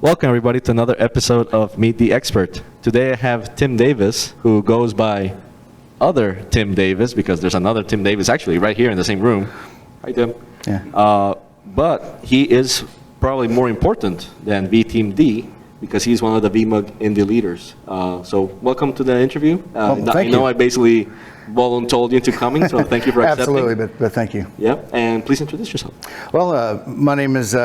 Welcome, everybody, to another episode of Meet the Expert. Today I have Tim Davis, who goes by other Tim Davis, because there's another Tim Davis actually right here in the same room. Hi, Tim. Yeah. But he is probably more important than Team D, because he's one of the VMUG indie leaders. So welcome to the interview. Thank I know you. I basically volunteered you into coming, so thank you for accepting. Absolutely, but thank you. Yeah, and please introduce yourself. Well, my name is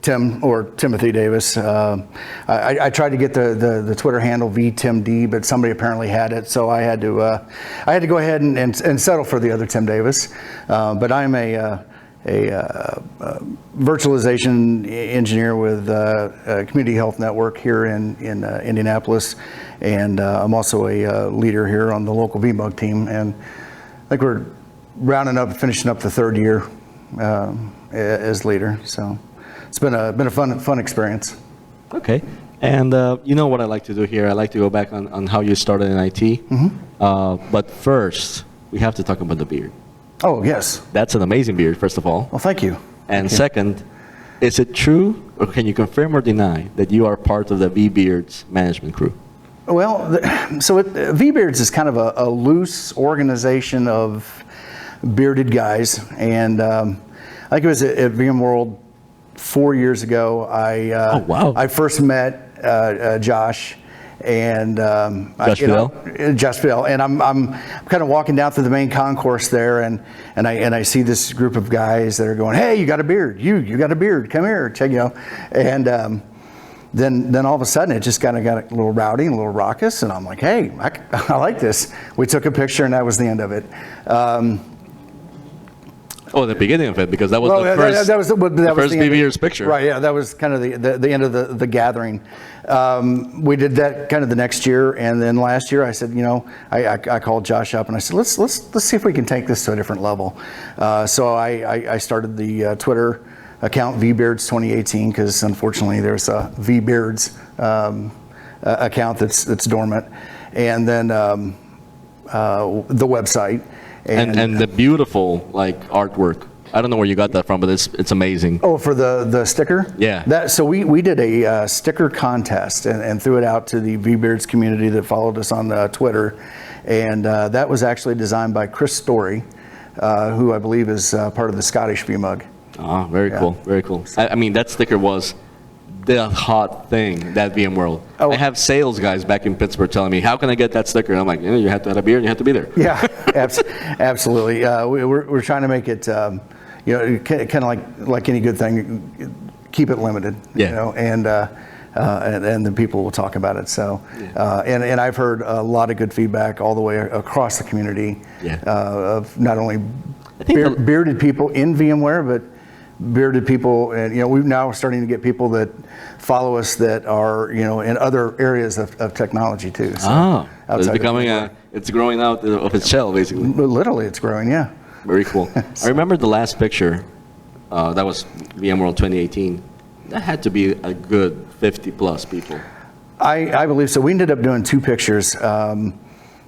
Tim, or Timothy Davis. I tried to get the Twitter handle vTimD, but somebody apparently had it, so I had to go ahead and settle for the other Tim Davis. But I'm a virtualization engineer with Community Health Network here in Indianapolis, and I'm also a leader here on the local vMUG team, and I think we're finishing up the third year as leader. So it's been a fun experience. Okay, and you know what I like to do here? I like to go back on how you started in IT. Mm-hmm. But first, we have to talk about the beard. Oh, yes. That's an amazing beard, first of all. Well, thank you. And second, is it true, or can you confirm or deny, that you are part of the vBeards management crew? Well, vBeards is kind of a loose organization of bearded guys, and I think it was at VMworld 4 years ago. I first met Josh. And Josh Fidel, and I'm kind of walking down through the main concourse there, and I see this group of guys that are going, "Hey, you got a beard? You got a beard? Come here, check, And then all of a sudden it just kind of got a little rowdy and a little raucous, and I'm like, "Hey, I like this." We took a picture, and that was the end of it. The beginning of it, because that was the first. That was the first vBeards picture. Right. Yeah, that was kind of the end of the gathering. We did that kind of the next year, and then last year I said, I called Josh up and I said, let's see if we can take this to a different level. So I started the Twitter account vBeards 2018, because unfortunately there's a vBeards account that's dormant, and then the website. And the beautiful artwork. I don't know where you got that from, but it's amazing. Oh, for the sticker? Yeah. So we did a sticker contest and threw it out to the vBeards community that followed us on Twitter, and that was actually designed by Chris Story, who I believe is part of the Scottish vMUG. Ah, very cool, very cool. I mean, that sticker was the hot thing, that VMworld. I have sales guys back in Pittsburgh telling me, how can I get that sticker? And I'm like, you have to have a beard and you have to be there. Yeah, absolutely. We're trying to make it, kind of like any good thing, keep it limited. Yeah. And then people will talk about it. So, and I've heard a lot of good feedback all the way across the community. Yeah. Of not only bearded people in VMware, but bearded people, and we're now starting to get people that follow us that are in other areas of technology too. So it's becoming it's growing out of its shell, basically. Literally, it's growing. Yeah. Very cool. I remember the last picture. That was VMworld 2018. That had to be a good 50 plus people. I believe so. We ended up doing 2 pictures.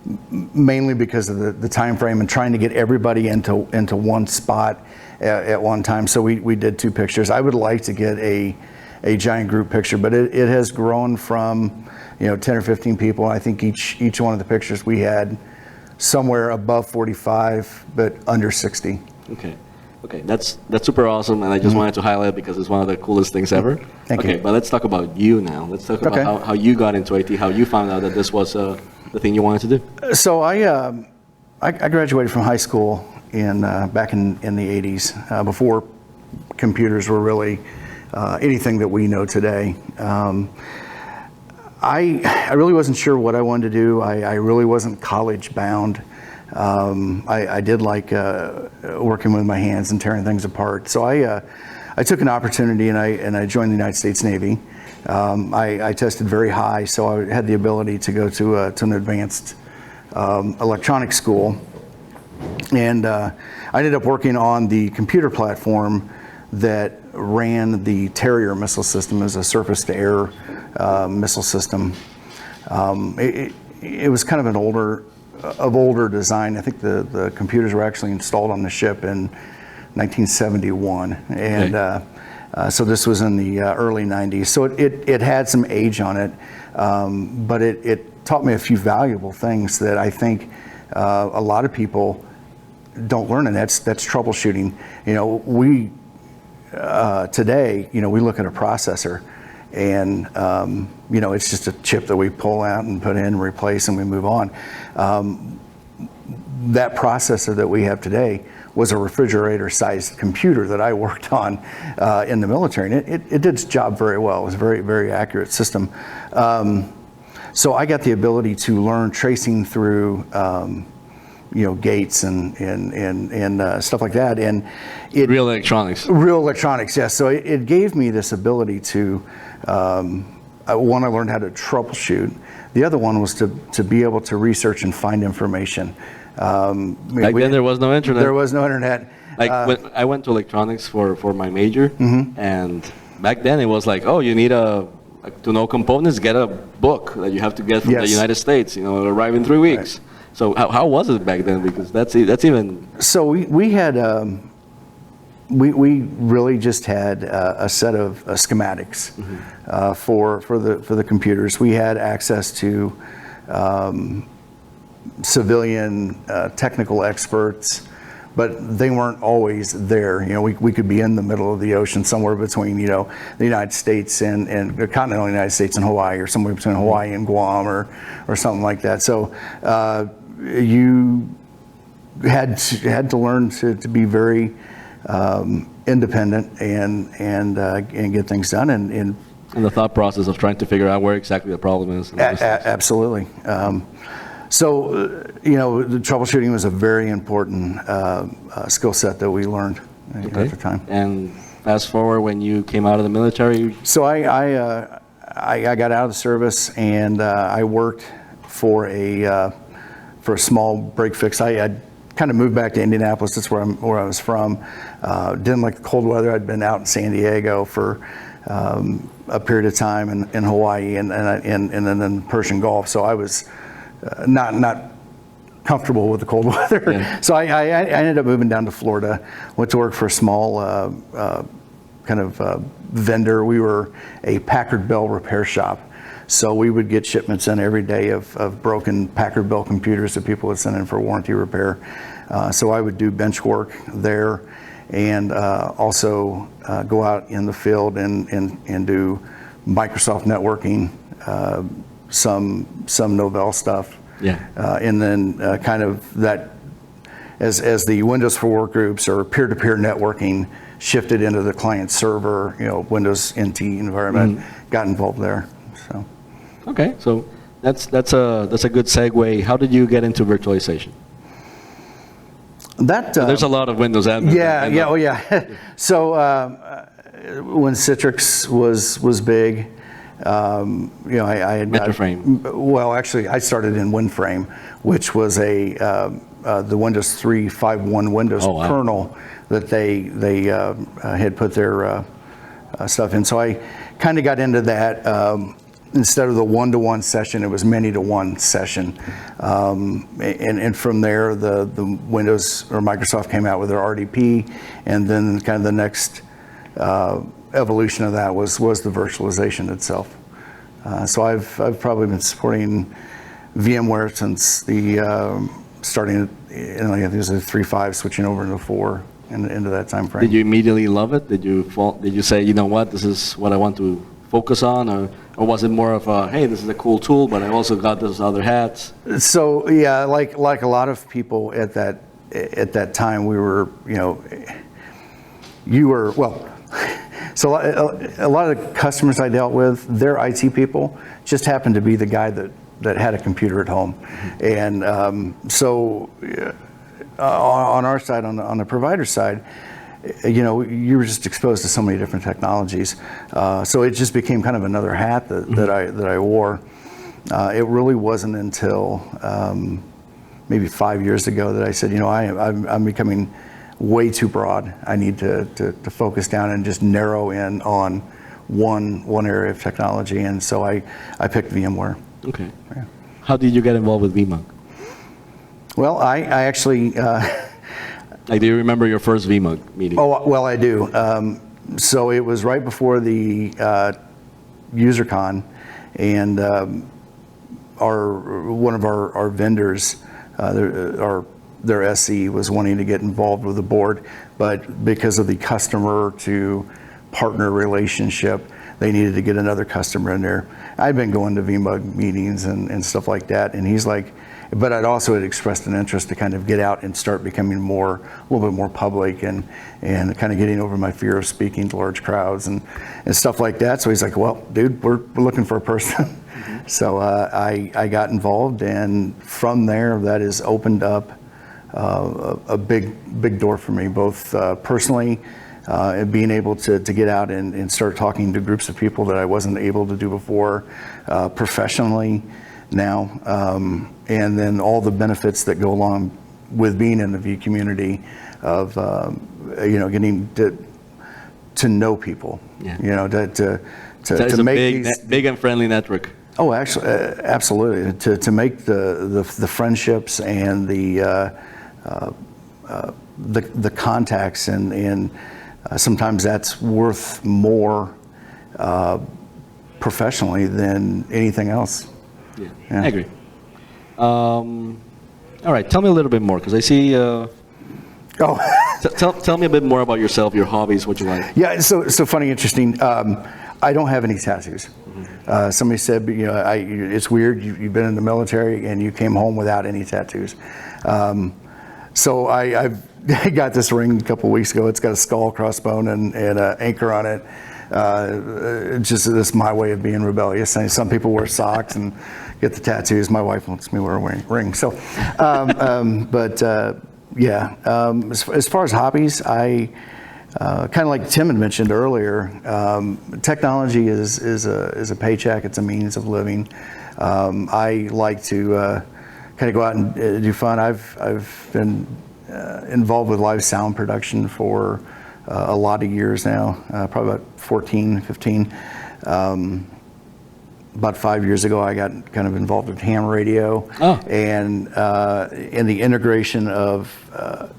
Mainly because of the time frame and trying to get everybody into one spot at one time. So we did 2 pictures. I would like to get a giant group picture, but it has grown from 10 or 15 people. I think each one of the pictures we had somewhere above 45, but under 60. Okay, that's super awesome, and I just wanted to highlight it because it's one of the coolest things ever. Thank you. Okay, but let's talk about you now. Let's talk about how you got into IT, how you found out that this was the thing you wanted to do. So I graduated from high school back in the 80s, before computers were really anything that we know today. I really wasn't sure what I wanted to do. I really wasn't college bound. I did like working with my hands and tearing things apart. So I took an opportunity and I joined the United States Navy. I tested very high, so I had the ability to go to an advanced electronics school, and I ended up working on the computer platform that ran the Terrier missile system as a surface-to-air missile system. It was kind of an older design. I think the computers were actually installed on the ship in 1971, and So this was in the early 90s. So it had some age on it, but it taught me a few valuable things that I think a lot of people don't learn, and that's troubleshooting. We today, we look at a processor, and it's just a chip that we pull out and put in and replace, and we move on. That processor that we have today was a refrigerator-sized computer that I worked on in the military, and it did its job very well. It was a very, very accurate system. So I got the ability to learn tracing through gates and stuff like that, and real electronics. Real electronics, yes. So it gave me this ability to one, I learned how to troubleshoot. The other one was to be able to research and find information. Back then there was no internet. There was no internet. When I went to electronics for my major, and back then it was like, oh, you need to know components, get a book that you have to get from the United States. It'll arrive in 3 weeks. Right. So how was it back then? Because that's even. So we had we really just had a set of schematics for the computers. We had access to civilian technical experts, but they weren't always there. We could be in the middle of the ocean somewhere between the United States and the continental United States and Hawaii, or somewhere between Hawaii and Guam, or something like that. So you had to learn to be very independent and get things done, and the thought process of trying to figure out where exactly the problem is. Absolutely. So the troubleshooting was a very important skill set that we learned at the time. And fast forward, when you came out of the military. So I got out of the service, and I worked for a small break fix. I kind of moved back to Indianapolis. That's where I was from. Didn't like the cold weather. I'd been out in San Diego for a period of time, in Hawaii, and then in the Persian Gulf. So I was not comfortable with the cold weather. Yeah. So I ended up moving down to Florida. Went to work for a small kind of vendor. We were a Packard Bell repair shop. So we would get shipments in every day of broken Packard Bell computers that people would send in for warranty repair. So I would do bench work there, and also go out in the field and do Microsoft networking, some Novell stuff. Yeah. And then kind of that, as the Windows for Workgroups or peer-to-peer networking shifted into the client server, Windows NT environment, got involved there. So. Okay, so that's a good segue. How did you get into virtualization? There's a lot of Windows admins. Yeah. So when Citrix was big, I had MetroFrame. Well, actually, I started in WinFrame, which was the Windows 3.5.1 Windows kernel that they had put their stuff in. So I kind of got into that. Instead of the one-to-one session, it was many-to-one session, and from there, the Windows or Microsoft came out with their RDP, and then kind of the next evolution of that was the virtualization itself. So I've probably been supporting VMware since the starting I think it was a 3.5, switching over into 4, into that time frame. Did you immediately love it? Did you say, you know what, this is what I want to focus on, or was it more of a, hey, this is a cool tool, but I also got those other hats? So yeah, like a lot of people at that time, we were, so a lot of the customers I dealt with, their IT people just happened to be the guy that had a computer at home, and so on our side, on the provider side, you were just exposed to so many different technologies. So it just became kind of another hat that I wore. It really wasn't until maybe 5 years ago that I said, I'm becoming way too broad. I need to focus down and just narrow in on one area of technology. And so I picked VMware. Okay. Yeah. How did you get involved with vMug? Well, I actually... do you remember your first vMug meeting? Oh, well, I do. So it was right before the UserCon, and one of our vendors, their SE was wanting to get involved with the board, but because of the customer to partner relationship, they needed to get another customer in there. I'd been going to vMug meetings and stuff like that, and he's like, but I'd also had expressed an interest to kind of get out and start becoming a little bit more public and kind of getting over my fear of speaking to large crowds and stuff like that. So he's like, well, dude, we're looking for a person. Mm-hmm. So I got involved, and from there, that has opened up a big door for me, both personally, and being able to get out and start talking to groups of people that I wasn't able to do before, professionally now, and then all the benefits that go along with being in the V community of getting to know people, to make a big and friendly network. Oh, actually, absolutely. To make the friendships and the contacts, and sometimes that's worth more professionally than anything else. Yeah. I agree. All right, tell me a little bit more, because I see. Tell me a bit more about yourself, your hobbies, what you like. Yeah, so funny, interesting. I don't have any tattoos. Mm-hmm. Somebody said, it's weird. You've been in the military and you came home without any tattoos. So I got this ring a couple of weeks ago. It's got a skull, crossbone, and an anchor on it. Just this my way of being rebellious. Some people wear socks and get the tattoos. My wife wants me to wear a ring. So, as far as hobbies, I kind of like Tim had mentioned earlier. Technology is a paycheck. It's a means of living. I like to kind of go out and do fun. I've been involved with live sound production for a lot of years now, probably about 14, 15. About 5 years ago, I got kind of involved with ham radio, and in the integration of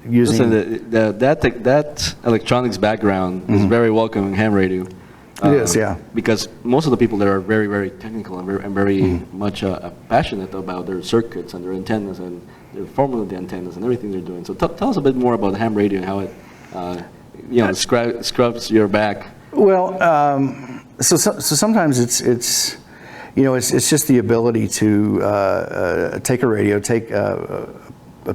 using. Listen, that electronics background mm-hmm. is very welcome in ham radio. It is, yeah. Because most of the people there are very, very technical and very mm-hmm. much passionate about their circuits and their antennas and their formula of the antennas and everything they're doing. So tell us a bit more about ham radio and how it scrubs your back. Well, so sometimes it's just the ability to take a radio, take a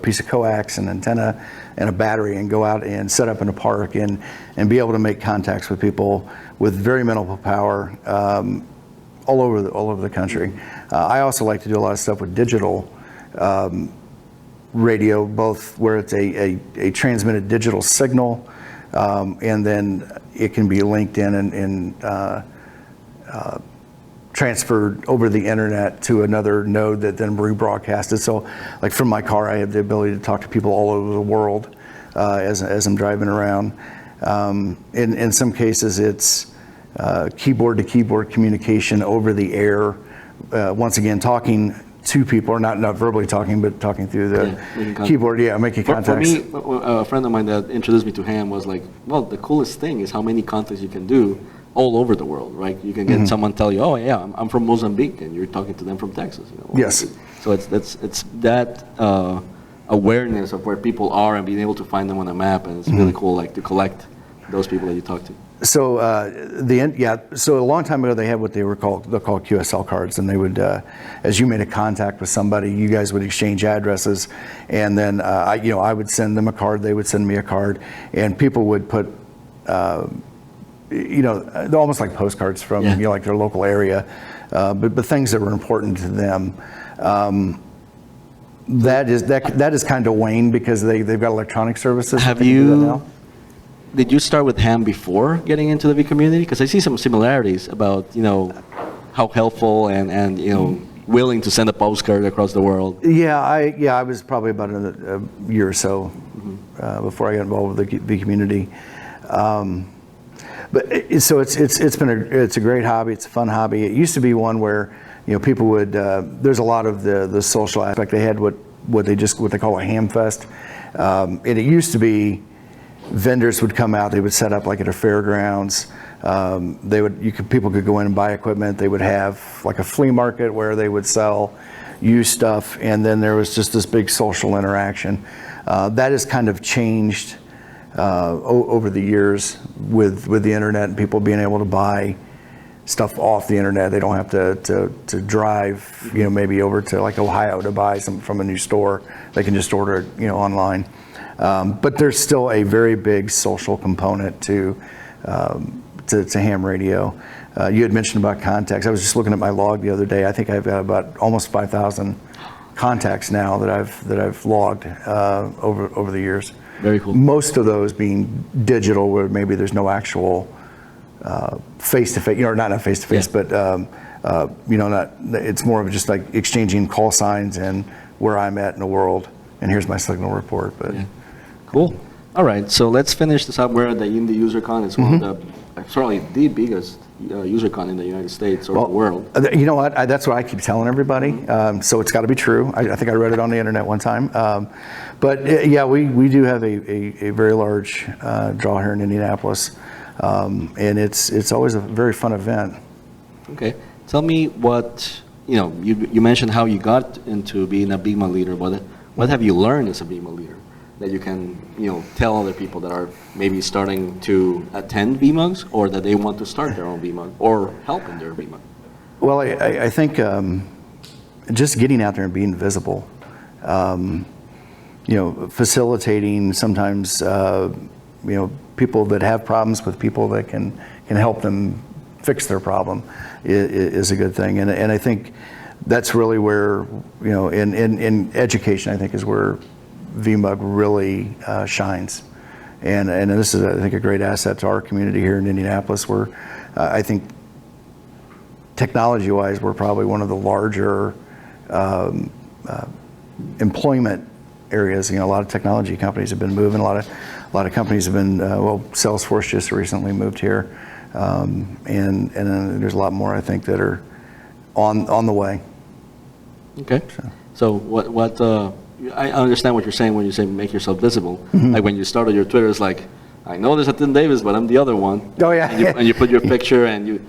piece of coax, an antenna, and a battery, and go out and set up in a park and be able to make contacts with people with very minimal power all over the country. I also like to do a lot of stuff with digital radio, both where it's a transmitted digital signal, and then it can be linked in and transferred over the internet to another node that then rebroadcasted. So, like from my car, I have the ability to talk to people all over the world as I'm driving around. In some cases, it's keyboard-to-keyboard communication over the air. Once again, talking to people, or not verbally talking, but talking through the keyboard. Yeah, making contacts. For me, a friend of mine that introduced me to ham was like, well, the coolest thing is how many contacts you can do all over the world, right? You can get mm-hmm. someone tell you, oh yeah, I'm from Mozambique, and you're talking to them from Texas. Yes. So it's that awareness of where people are and being able to find them on a map, and it's mm-hmm. really cool, like to collect those people that you talk to. So so a long time ago they had what they're called QSL cards, and they would, as you made a contact with somebody, you guys would exchange addresses, and then I would send them a card, they would send me a card, and people would put. They're almost like postcards from like their local area, but things that were important to them. That is kind of waned because they've got electronic services. Did you start with ham before getting into the V community? Because I see some similarities about how helpful and willing to send a postcard across the world. I was probably about a year or so mm-hmm. Before I got involved with the V community. But it's a great hobby. It's a fun hobby. It used to be one where people would. There's a lot of the social aspect. They had what they call a ham fest, and it used to be vendors would come out. They would set up like at a fairgrounds. People could go in and buy equipment. They would have like a flea market where they would sell used stuff, and then there was just this big social interaction. That has kind of changed over the years with the internet and people being able to buy stuff off the internet. They don't have to drive, maybe over to like Ohio to buy some from a new store. They can just order it, online. But there's still a very big social component to ham radio. You had mentioned about contacts. I was just looking at my log the other day. I think I've got about almost 5,000 contacts now that I've logged over the years. Very cool. Most of those being digital, where maybe there's no actual face-to-face, not face-to-face, but it's more of just like exchanging call signs and where I'm at in the world, and here's my signal report. But yeah. Cool. All right, so let's finish this up. We're at the Indie UserCon. It's one of the, certainly the biggest UserCon in the United States or the world. You know what? That's what I keep telling everybody. So it's got to be true. I think I read it on the internet one time. But yeah, we do have a very large draw here in Indianapolis, and it's always a very fun event. Okay, tell me what you mentioned how you got into being a BIMA leader. What have you learned as a BIMA leader that you can tell other people that are maybe starting to attend BMUGs, or that they want to start their own BMUG or help in their BMUG? Well, I think just getting out there and being visible, facilitating sometimes people that have problems with people that can help them fix their problem is a good thing. And I think that's really where in education, I think, is where vMUG really shines, and this is, I think, a great asset to our community here in Indianapolis, where I think technology-wise we're probably one of the larger employment areas. A lot of technology companies have been moving. A lot of companies have been. Salesforce just recently moved here, and then there's a lot more, I think, that are on the way. Okay. So what? I understand what you're saying when you say make yourself visible. Like when you started your Twitter, it's like, I know there's a Tim Davis, but I'm the other one. Oh yeah. And you put your picture, and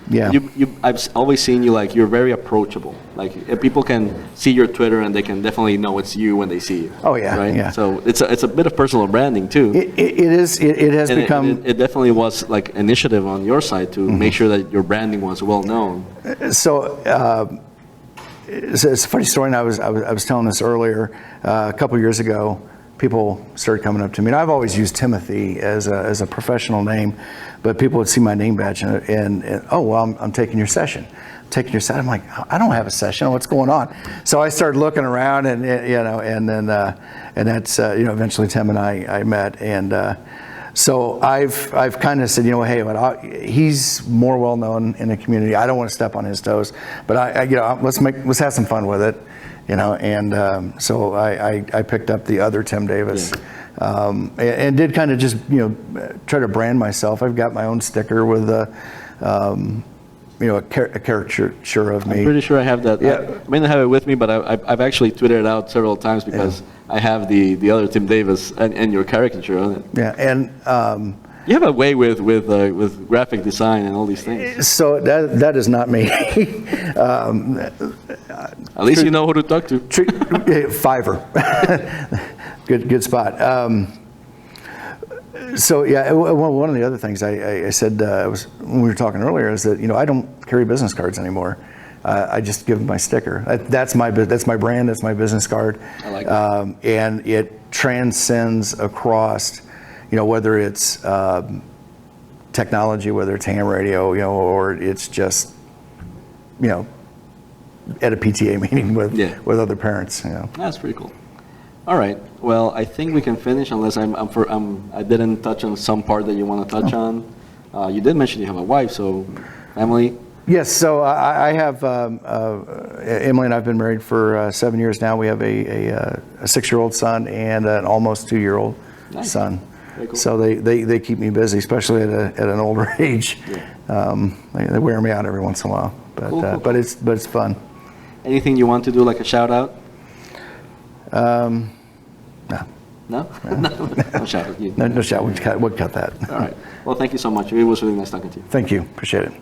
I've always seen you, like, you're very approachable. Like if people can see your Twitter, and they can definitely know it's you when they see you. Oh yeah. Right. Yeah. So it's a bit of personal branding too. It is. It has become. It definitely was like initiative on your side to make sure that your branding was well known. So. It's a funny story, and I was telling this earlier. A couple years ago, people started coming up to me, and I've always used Timothy as a professional name, but people would see my name badge and oh, well, I'm taking your session. Taking your session. I'm like, I don't have a session. What's going on? So I started looking around, and then that's eventually Tim and I met, and. So I've kind of said, hey, he's more well known in the community. I don't want to step on his toes, but let's have some fun with it, And so I picked up the other Tim Davis, and did kind of just try to brand myself. I've got my own sticker with a caricature of me. I'm pretty sure I have that. Yeah. I may not have it with me, but I've actually tweeted it out several times because I have the other Tim Davis and your caricature on it. Yeah, and you have a way with graphic design and all these things. So that is not me. At least you know who to talk to. Fiverr. Good spot. So yeah, one of the other things I said when we were talking earlier is that I don't carry business cards anymore. I just give them my sticker. That's my brand. That's my business card. I like that. And it transcends across, whether it's technology, whether it's ham radio, or it's just, at a PTA meeting with other parents. That's pretty cool. All right. Well, I think we can finish unless I didn't touch on some part that you want to touch on. You did mention you have a wife, so family. Yes. So I have Emily and I've been married for 7 years now. We have a 6-year-old son and an almost 2-year-old son. Very cool. So they keep me busy, especially at an older age. Yeah. They wear me out every once in a while, but cool. But it's fun. Anything you want to do, like a shout out? No. No? No shout. No shout. We'll cut that. All right. Well, thank you so much. It was really nice talking to you. Thank you. Appreciate it.